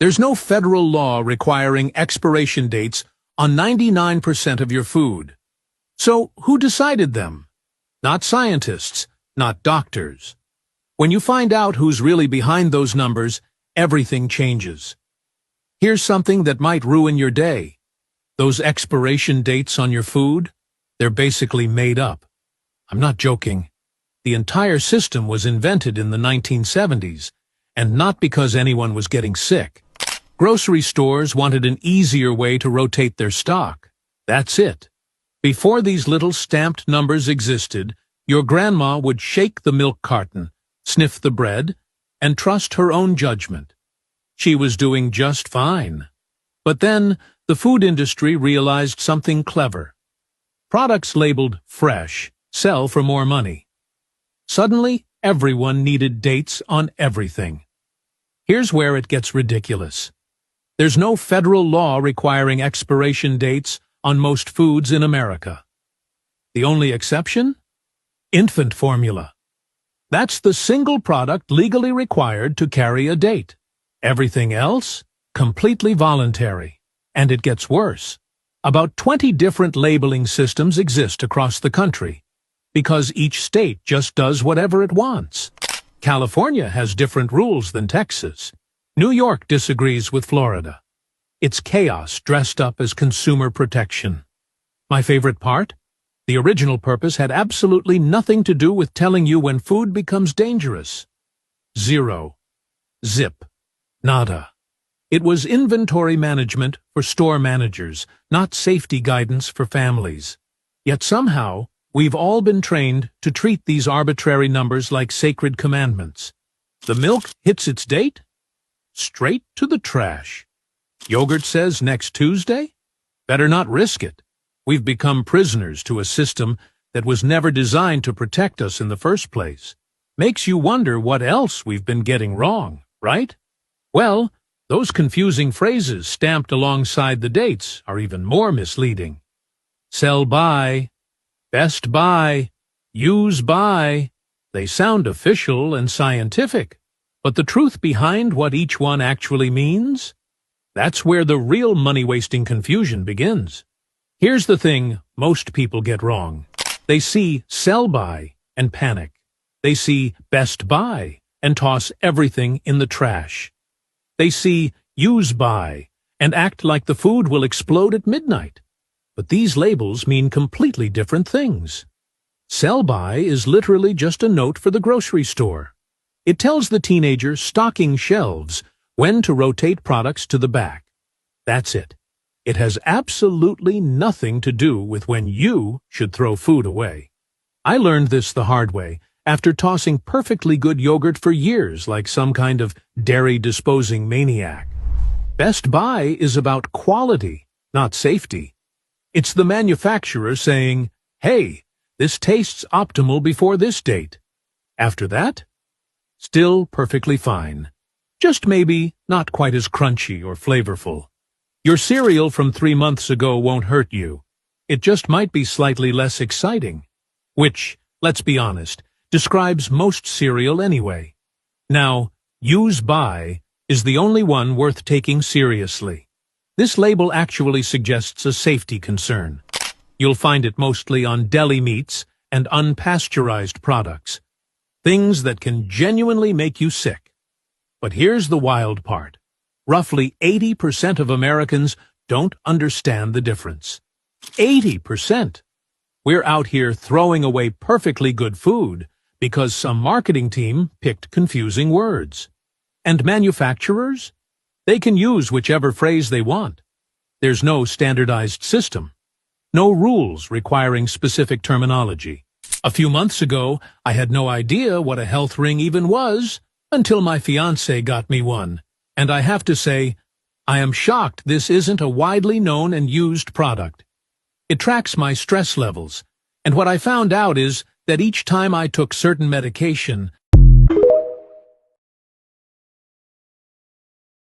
There's no federal law requiring expiration dates on 99% of your food. So who decided them? Not scientists, not doctors. When you find out who's really behind those numbers, everything changes. Here's something that might ruin your day. Those expiration dates on your food, they're basically made up. I'm not joking. The entire system was invented in the 1970s, and not because anyone was getting sick. Grocery stores wanted an easier way to rotate their stock. That's it. Before these little stamped numbers existed, your grandma would shake the milk carton, sniff the bread, and trust her own judgment. She was doing just fine. But then, the food industry realized something clever. Products labeled fresh sell for more money. Suddenly, everyone needed dates on everything. Here's where it gets ridiculous. There's no federal law requiring expiration dates on most foods in America. The only exception? Infant formula. That's the single product legally required to carry a date. Everything else? Completely voluntary. And it gets worse. About 20 different labeling systems exist across the country, because each state just does whatever it wants. California has different rules than Texas. New York disagrees with Florida. It's chaos dressed up as consumer protection. My favorite part? The original purpose had absolutely nothing to do with telling you when food becomes dangerous. Zero. Zip. Nada. It was inventory management for store managers, not safety guidance for families. Yet somehow, we've all been trained to treat these arbitrary numbers like sacred commandments. The milk hits its date? Straight to the trash. Yogurt says next Tuesday? Better not risk it. We've become prisoners to a system that was never designed to protect us in the first place. Makes you wonder what else we've been getting wrong, right? Well, those confusing phrases stamped alongside the dates are even more misleading. Sell by, best by, use by. They sound official and scientific, but the truth behind what each one actually means? That's where the real money-wasting confusion begins. Here's the thing most people get wrong. They see sell by and panic. They see best buy and toss everything in the trash. They see use by and act like the food will explode at midnight. But these labels mean completely different things. Sell by is literally just a note for the grocery store. It tells the teenager stocking shelves when to rotate products to the back. That's it. It has absolutely nothing to do with when you should throw food away. I learned this the hard way after tossing perfectly good yogurt for years like some kind of dairy-disposing maniac. Best Buy is about quality, not safety. It's the manufacturer saying, hey, this tastes optimal before this date. After that, still perfectly fine. Just maybe not quite as crunchy or flavorful. Your cereal from 3 months ago won't hurt you. It just might be slightly less exciting. Which, let's be honest, describes most cereal anyway. Now, use by is the only one worth taking seriously. This label actually suggests a safety concern. You'll find it mostly on deli meats and unpasteurized products. Things that can genuinely make you sick. But here's the wild part. Roughly 80% of Americans don't understand the difference. 80%! We're out here throwing away perfectly good food because some marketing team picked confusing words. And manufacturers? They can use whichever phrase they want. There's no standardized system. No rules requiring specific terminology. A few months ago, I had no idea what a health ring even was until my fiancé got me one. And I have to say, I am shocked this isn't a widely known and used product. It tracks my stress levels, and what I found out is that each time I took certain medication,